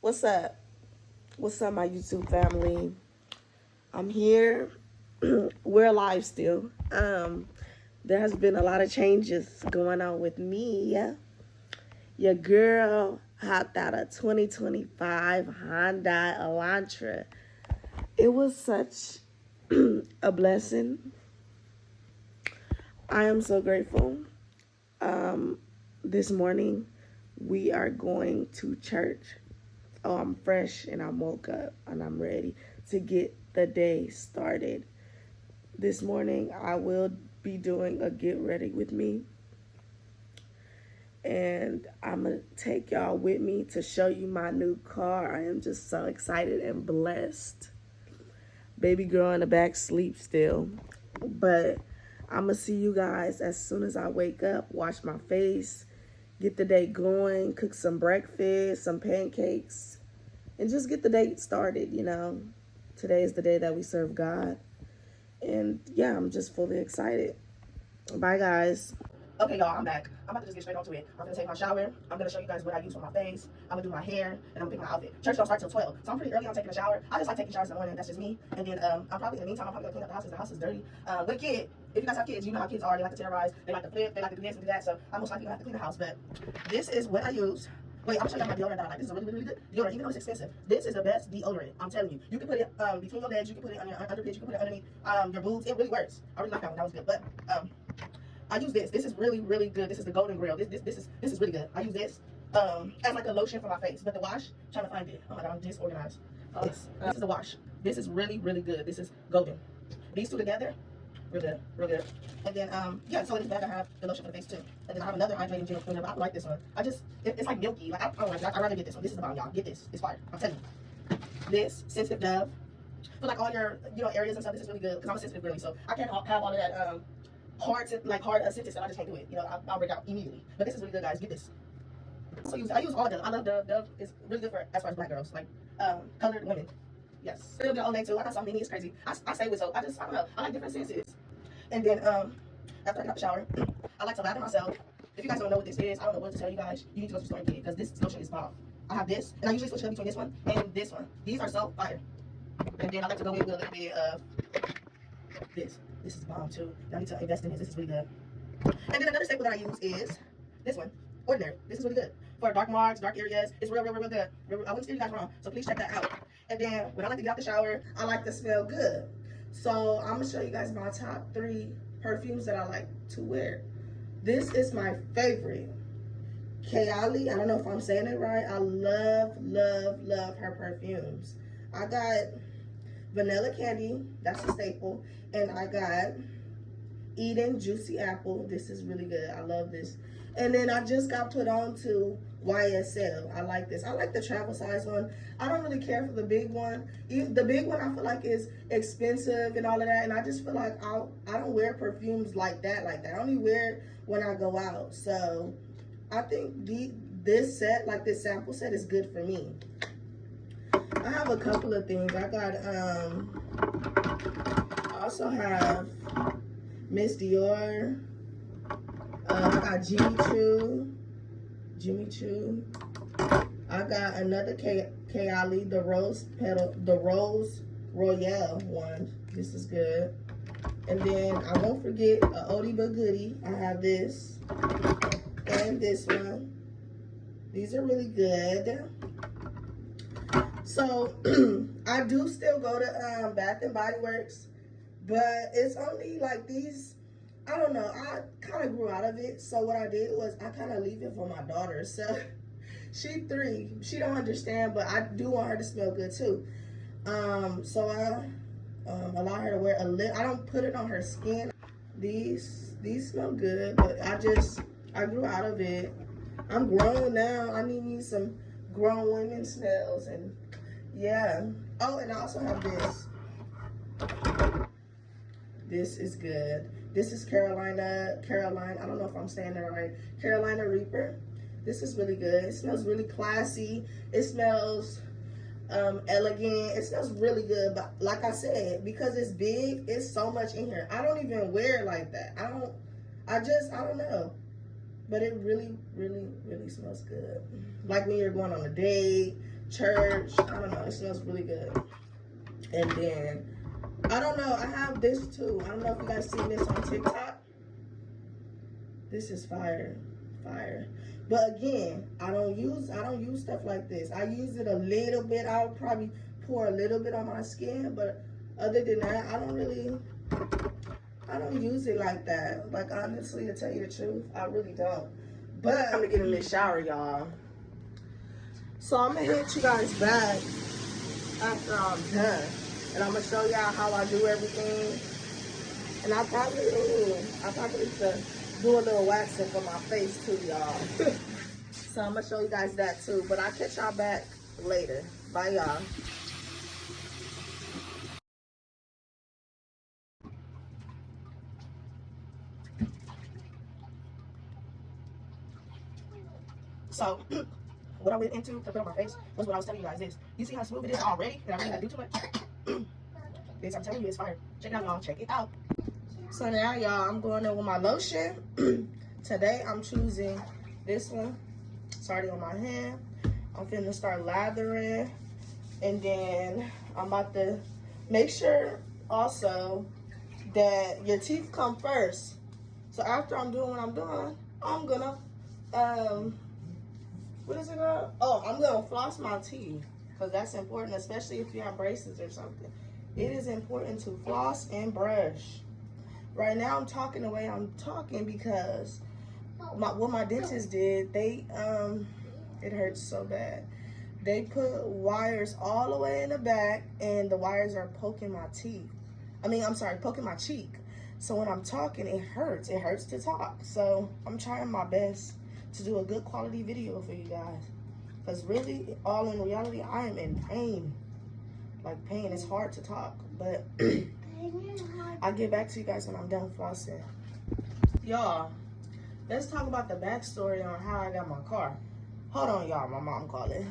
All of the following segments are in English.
What's up? What's up, my YouTube family? I'm here. We're alive still. There has been a lot of changes going on with me. Your girl hopped out a 2025 Hyundai Elantra. It was such a blessing. I am so grateful. This morning, we are going to church. Oh, I'm fresh and I woke up and I'm ready to get the day started. This morning, I will be doing a get ready with me. And I'm going to take y'all with me to show you my new car. I am just so excited and blessed. Baby girl in the back sleeps still. But I'm going to see you guys as soon as I wake up, wash my face, get the day going, cook some breakfast, some pancakes, and just get the day started, Today is the day that we serve God. And yeah, I'm just fully excited. Bye, guys. Okay, y'all, I'm back. I'm about to just get straight onto it. I'm going to take my shower. I'm going to show you guys what I use for my face. I'm going to do my hair, and I'm going to pick my outfit. Church don't start till 12, so I'm pretty early on taking a shower. I just like taking showers in the morning. That's just me. And then I'm probably, in the meantime, I'm probably going to clean up the house because the house is dirty. With kid, if you guys have kids, you know how kids are. They like to terrorize. They like to flip. They like to do this and do that. So I'm most likely going to have to clean the house. But this is what I use. Wait, I'm going to show you my deodorant that I like. This is a really, really good deodorant, even though it's expensive. This is the best deodorant. I'm telling you. You can put it between your legs. You can put it on your underpits. You can put it underneath your boobs. It really works. I really like that one. That was good. But I use this. This is really, really good. This is the Golden Grill. This is really good. I use this as like a lotion for my face. But the wash, I'm trying to find it. Oh my God, I'm disorganized. This is the wash. This is really, really good. This is golden. These two together, real good, real good. And then yeah, so in this bag I have the lotion for the face too. And then I have another hydrating gel cleaner. But I like this one. It's like milky. Like I don't like it. I'd rather get this one. This is the bomb, y'all. Get this. It's fire. I'm telling you. This sensitive Dove for like all your areas and stuff. This is really good because I'm a sensitive girly, so I can't have all of that hard sentence that I just can't do it. I'll break out immediately. But this is really good, guys. Get this. So I use all Dove. I love Dove. Dove is really good for as far as black girls, like colored women. Yes. A little bit of Olay too. I got so many. It's crazy. I say with soap. I don't know. I like different senses. And then after I get out the shower, I like to lather myself. If you guys don't know what this is, I don't know what to tell you guys. You need to go to the store and get it because this lotion is bomb. I have this, and I usually switch it up between this one and this one. These are so fire. And then I like to go in with a little bit of this. This is bomb too. Y'all need to invest in this. This is really good. And then another staple that I use is this one. Ordinary. This is really good for dark marks, dark areas. It's real, real, real good. I wouldn't steer you guys wrong. So please check that out. And then when I like to get out the shower, I like to smell good. So I'm gonna show you guys my top 3 perfumes that I like to wear. This is my favorite. Kayali. I don't know if I'm saying it right. I love, love, love her perfumes. I got Vanilla Candy, that's a staple, and I got Eden Juicy Apple. This is really good. I love this. And then I just got put on to YSL. I like this. I like the travel size one. I don't really care for the big one. The big one I feel like is expensive and all of that, and I just feel like I don't wear perfumes like that. I only wear it when I go out. So I think this set, like this sample set, is good for me. I have a couple of things. I also have Miss Dior. I got Jimmy Choo. I got another Kayali, the Rose Royale one. This is good. And then I won't forget a oldie but goodie. I have this and this one. These are really good. So I do still go to Bath and Body Works, but it's only like these. I don't know. I kind of grew out of it. So what I did was I kind of leave it for my daughter. So she 3. She don't understand, but I do want her to smell good too. So I allow her to wear a lip. I don't put it on her skin. These smell good, but I grew out of it. I'm grown now. I need me some grown women smells, and yeah. Oh, and I also have this. This is good. This is Carolina. I don't know if I'm saying that right. Carolina Reaper. This is really good. It smells really classy. It smells elegant. It smells really good. But like I said, because it's big, it's so much in here. I don't even wear it like that. I don't know. but it really, really, really smells good. Like when you're going on a date, church, I don't know, it smells really good. And then, I don't know, I have this too. I don't know if you guys seen this on TikTok. This is fire, fire. But again, I don't use stuff like this. I use it a little bit. I'll probably pour a little bit on my skin, but other than that, I don't use it like that. Like, honestly, to tell you the truth, I really don't. But I'm gonna get in the shower, y'all. So I'm gonna hit you guys back after I'm done. And I'm gonna show y'all how I do everything. And I probably should do a little waxing for my face too, y'all. So I'm gonna show you guys that too. But I'll catch y'all back later. Bye, y'all. So, what I went into to put on my face was what I was telling you guys is. You see how smooth it is already? And I really gotta do too much? This, I'm telling you, it's fire. Check it out, y'all. Check it out. So now, y'all, I'm going in with my lotion. Today, I'm choosing this one. It's already on my hand. I'm finna start lathering. And then, I'm about to make sure also that your teeth come first. So after I'm doing what I'm doing, I'm gonna, what is it called? Oh, I'm gonna floss my teeth because that's important, especially if you have braces or something. It is important to floss and brush. Right now, I'm talking the way I'm talking because what my dentist did, they it hurts so bad. They put wires all the way in the back, and the wires are poking my teeth. Poking my cheek. So when I'm talking, it hurts. It hurts to talk. So I'm trying my best to do a good quality video for you guys. Because really, all in reality, I am in pain. Like pain, it's hard to talk. But I'll get back to you guys when I'm done flossing. Y'all, let's talk about the backstory on how I got my car. Hold on, y'all, my mom calling.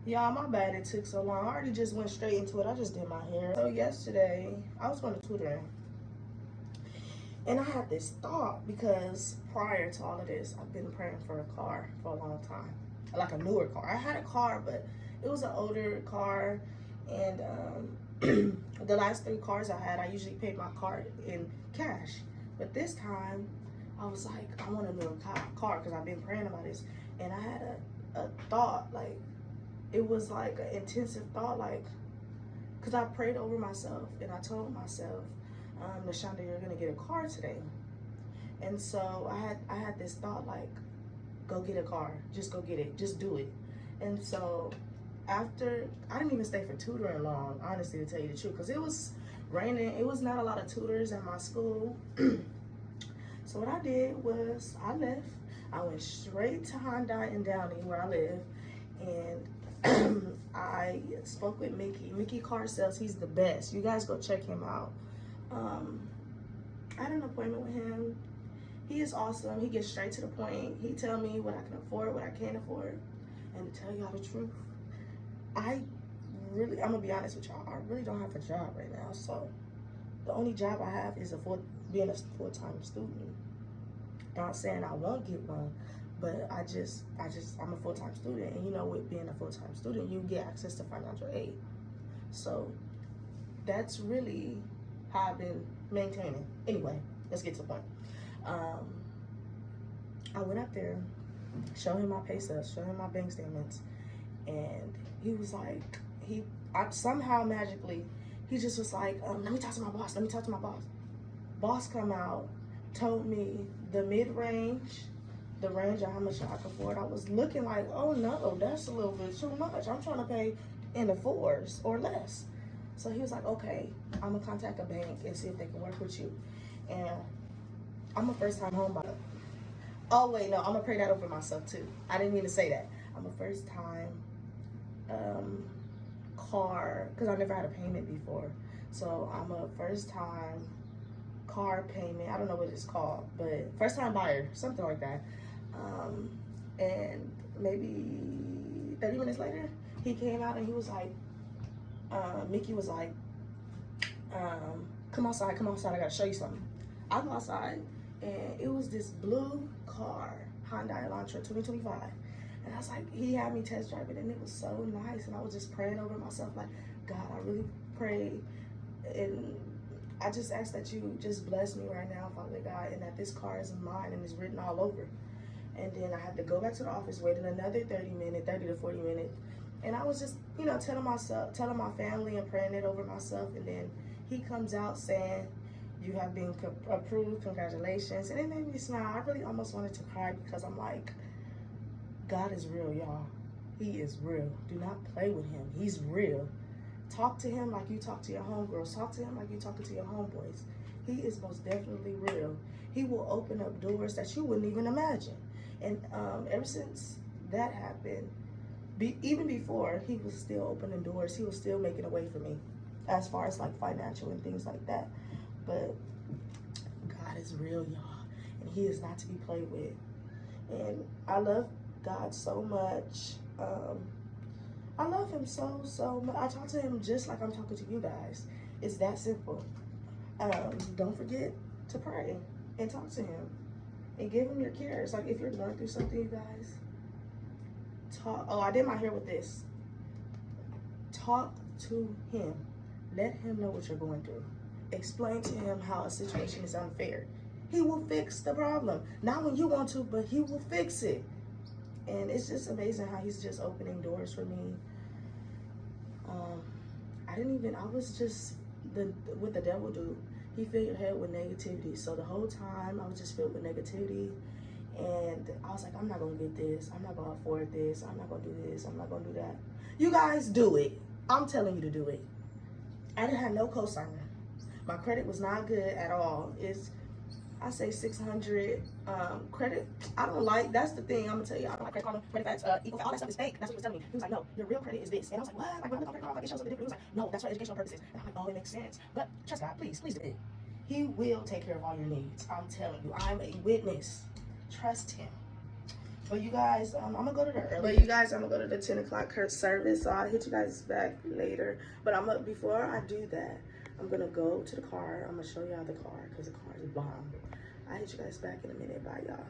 Y'all, my bad it took so long. I already just went straight into it. I just did my hair. So yesterday, I was going to tutoring. And I had this thought because prior to all of this, I've been praying for a car for a long time. Like a newer car. I had a car, but it was an older car. And the last 3 cars I had, I usually paid my car in cash. But this time, I was like, I want a newer car because I've been praying about this. And I had a thought, like, it was like an intensive thought, like, because I prayed over myself and I told myself, Nashonda, you're gonna get a car today. And so I had this thought, like, go get a car, just go get it, just do it. And so after, I didn't even stay for tutoring long, honestly, to tell you the truth, because it was raining. It was not a lot of tutors at my school. So what I did was I left. I went straight to Hyundai in Downey, where I live, and I spoke with Mickey Car Sales. He's the best. You guys go check him out. I had an appointment with him. He is awesome. He gets straight to the point. He tell me what I can afford, what I can't afford. And to tell y'all the truth, I'm gonna be honest with y'all, I really don't have a job right now. So the only job I have is being a full-time student. Not saying I won't get one, but I'm a full-time student. And you know, with being a full-time student, you get access to financial aid. So that's really how I've been maintaining. Anyway, let's get to the point. I went up there, showed him my pay stubs, showed him my bank statements, and he was like, somehow magically, he just was like, let me talk to my boss, Boss come out, told me the mid-range, the range of how much I could afford. I was looking like, oh no, that's a little bit too much. I'm trying to pay in the 4s or less. So he was like, okay, I'm gonna contact a bank and see if they can work with you. And I'm a first-time home buyer. Oh wait, no, I'm gonna pray that over myself too. I didn't mean to say that. I'm a first-time car, because I never had a payment before. So I'm a first-time car payment. I don't know what it's called, but first-time buyer, something like that. And maybe 30 minutes later, he came out and he was like, Mickey was like, come outside, I gotta show you something. I go outside, and it was this blue car, Hyundai Elantra 2025. And I was like, he had me test drive it, and it was so nice. And I was just praying over myself, like, God, I really pray, and I just ask that you just bless me right now, Father God, and that this car is mine and is written all over. And then I had to go back to the office, waiting another 30 to 40 minutes. And I was just, you know, telling my family and praying it over myself. And then he comes out saying, you have been approved, congratulations. And it made me smile. I really almost wanted to cry because I'm like, God is real, y'all. He is real. Do not play with him. He's real. Talk to him like you talk to your homegirls. Talk to him like you talking to your homeboys. He is most definitely real. He will open up doors that you wouldn't even imagine. And ever since that happened, even before, he was still opening doors. He was still making a way for me as far as like financial and things like that. But God is real, y'all. And he is not to be played with. And I love God so much. I love him so much. I talk to him just like I'm talking to you guys. It's that simple. Don't forget to pray and talk to him and give him your cares. Like if you're going through something, you guys, talk. Oh, I did my hair with this. Talk to him. Let him know what you're going through. Explain to him how a situation is unfair. He will fix the problem. Not when you want to, but he will fix it. And it's just amazing how he's just opening doors for me. I was just what the devil do. He filled your head with negativity. So the whole time I was just filled with negativity. And I was like, I'm not gonna get this. I'm not gonna afford this. I'm not gonna do this. I'm not gonna do that. You guys do it. I'm telling you to do it. I didn't have no cosigner. My credit was not good at all. I say 600 credit. I don't like, that's the thing, I'm gonna tell you, I don't like credit karma, credit facts, equal, all that stuff is fake. That's what he was telling me. He was like, no, your real credit is this. And I was like, what? Like, when I look on credit karma, like, it shows something different. He was like, no, that's for educational purposes. And I'm like, oh, it makes sense. But trust God, please do it. He will take care of all your needs. I'm telling you, I'm a witness. Trust him. But you guys, I'm gonna go to the 10 o'clock service, so I'll hit you guys back later. But before I do that, I'm gonna go to the car. I'm gonna show y'all the car because the car is bomb. I'll hit you guys back in a minute. Bye, y'all.